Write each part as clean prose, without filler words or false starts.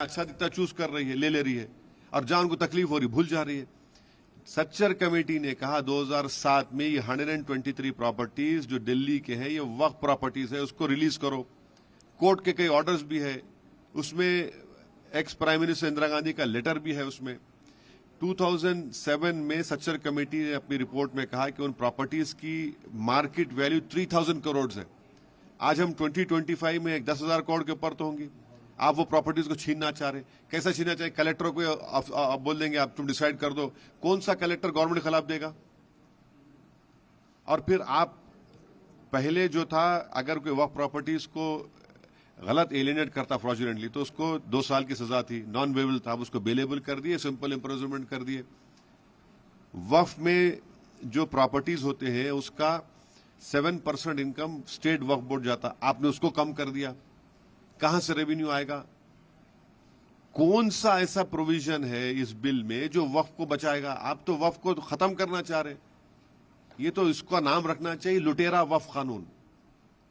अच्छा दिखता चूज कर रही है, ले रही है, और जहां उनको तकलीफ हो रही भूल जा रही है। सच्चर कमेटी ने कहा 2007 में ये 123 प्रॉपर्टीज जो दिल्ली के हैं ये वक्फ प्रॉपर्टीज है, उसको रिलीज करो। कोर्ट के कई ऑर्डर्स भी है, उसमें ex prime minister Indira Gandhi का लेटर भी है। उसमें 2007 में सच्चर कमेटी ने अपनी रिपोर्ट में कहा कि उन प्रॉपर्टीज की मार्केट वैल्यू 3000 करोड़ है। आज हम 2025 में 10,000 करोड़ के ऊपर तो होंगी। आप वो प्रॉपर्टीज को छीनना चाह रहे, कैसा छीनना चाहे? कलेक्टर को आप बोल देंगे आप तुम डिसाइड कर दो, कौन सा कलेक्टर गवर्नमेंट के खिलाफ देगा? और फिर आप पहले जो था, अगर कोई वक्फ प्रॉपर्टीज को गलत एलिनेट करता फ्रॉडुलेंटली तो उसको 2 साल की सजा थी, नॉन बेलेबल था, उसको बेलेबल कर दिए, सिंपल इम्प्रिजनमेंट कर दिए। वक्फ में जो प्रॉपर्टीज होते हैं उसका 7% इनकम स्टेट वक्फ बोर्ड जाता, आपने उसको कम कर दिया। कहां से रेवेन्यू आएगा? कौन सा ऐसा प्रोविजन है इस बिल में जो वक्फ को बचाएगा? आप तो वक्फ को खत्म करना चाह रहे। ये तो इसका नाम रखना चाहिए लुटेरा वक्फ कानून,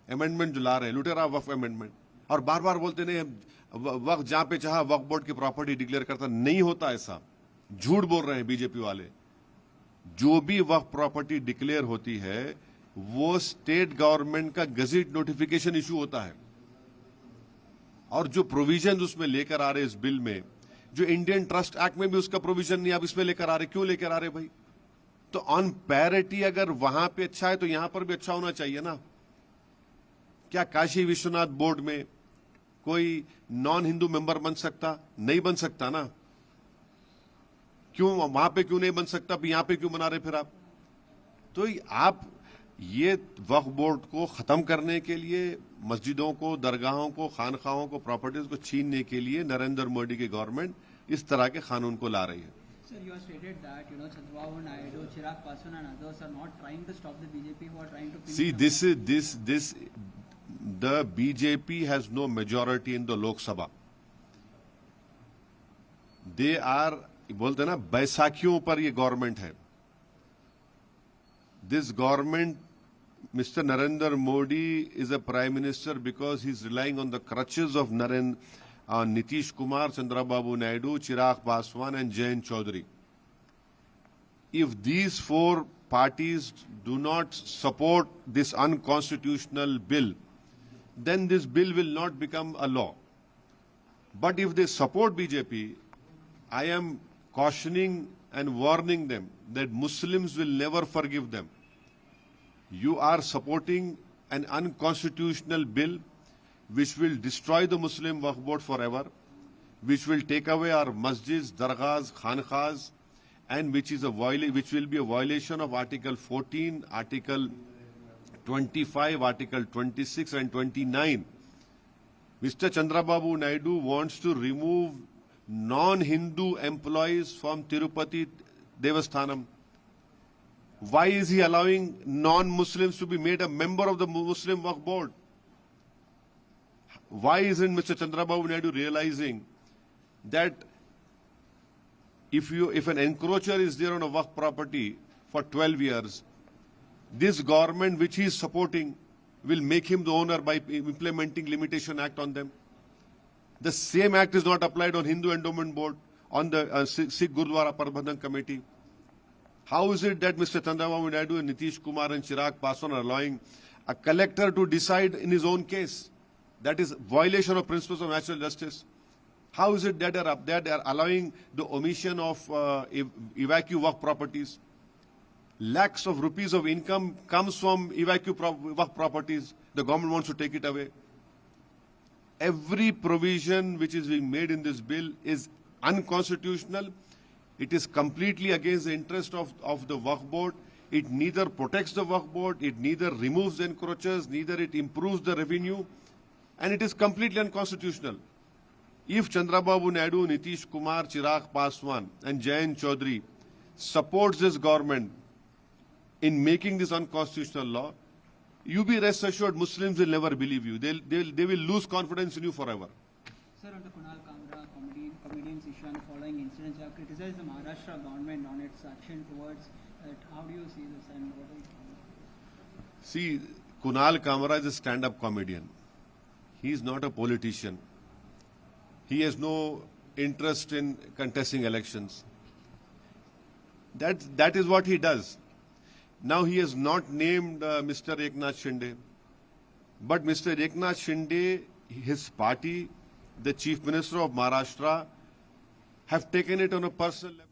अमेंडमेंट जो ला रहे हैं, लुटेरा वक्फ अमेंडमेंट। और बार बार बोलते नहीं वक्फ जहां पे चाहा वक्फ बोर्ड की प्रॉपर्टी डिक्लेयर करता, नहीं होता ऐसा, झूठ बोल रहे हैं बीजेपी वाले। जो भी वक्फ प्रॉपर्टी डिक्लेयर होती है वो स्टेट गवर्नमेंट का गजेट नोटिफिकेशन इशू होता है। और जो प्रोविजन उसमें लेकर आ रहे इस बिल में, जो इंडियन ट्रस्ट एक्ट में भी उसका प्रोविजन नहीं, आप इसमें लेकर आ रहे, क्यों लेकर आ रहे भाई? तो ऑन पैरिटी अगर वहां पे अच्छा है तो यहां पर भी अच्छा होना चाहिए ना। क्या काशी विश्वनाथ बोर्ड में कोई नॉन हिंदू मेंबर बन सकता? नहीं बन सकता ना। क्यों वहां पे क्यों नहीं बन सकता, यहां पे क्यों बना रहे फिर आप? तो आप ये वक्फ बोर्ड को खत्म करने के लिए, मस्जिदों को, दरगाहों को, खानखाहों को, प्रॉपर्टीज को छीनने के लिए नरेंद्र मोदी की गवर्नमेंट इस तरह के कानून को ला रही है। Sir, you have stated that Chandrababu Naidu, Chirag Paswan and others are not trying to stop the BJP who are trying to. See, the BJP has no majority in the Lok Sabha. They are, बोलते ना बैसाखियों पर ये government है। This government, Mr. Narendra Modi is a prime minister because he's relying on the crutches of Nitish Kumar, Chandrababu Naidu, Chirag Paswan and Jayant Chaudhary. If these 4 parties do not support this unconstitutional bill, then this bill will not become a law. But if they support BJP, I am cautioning and warning them that Muslims will never forgive them. You are supporting an unconstitutional bill which will destroy the Muslim Waqf Board forever, which will take away our masjids, dargahs, khankhas, and which will be a violation of Article 14, Article 25, Article 26 and 29. Mr. Chandrababu Naidu wants to remove non-Hindu employees from Tirupati Devasthanam. Why is he allowing non-Muslims to be made a member of the Muslim Waqf Board? Why isn't Mr. Chandrababu Naidu realizing that if an encroacher is there on a Waqf property for 12 years, this government which he is supporting will make him the owner by implementing Limitation Act on them? The same act is not applied on Hindu Endowment Board, on the Sikh Gurdwara Prabandhan Committee. How is it that Mr. Chandrababu Naidu and Nitish Kumar and Chirag Paswan are allowing a collector to decide in his own case? That is violation of principles of natural justice. How is it that they are allowing the omission of evacuee waqf properties? Lakhs of rupees of income comes from evacuee waqf properties. The government wants to take it away. Every provision which is being made in this bill is unconstitutional. It is completely against the interest of the Waqf Board. It neither protects the Waqf Board, it neither removes the encroachers, neither it improves the revenue, and it is completely unconstitutional. If Chandrababu Naidu, Nitish Kumar, Chirag Paswan and Jayant Chaudhary supports this government in making this unconstitutional law, you be rest assured Muslims will never believe you. They will lose confidence in you forever. Sir, on the Kunal Kamra comedian's issue and following incidents, you have criticized the Maharashtra government on its action towards it. How do you see this and what do you think? See, Kunal Kamra is a stand-up comedian. He is not a politician. He has no interest in contesting elections. That is what he does. Now he has not named Mr. Eknath Shinde. But Mr. Eknath Shinde, his party, the Chief Minister of Maharashtra, have taken it on a personal level.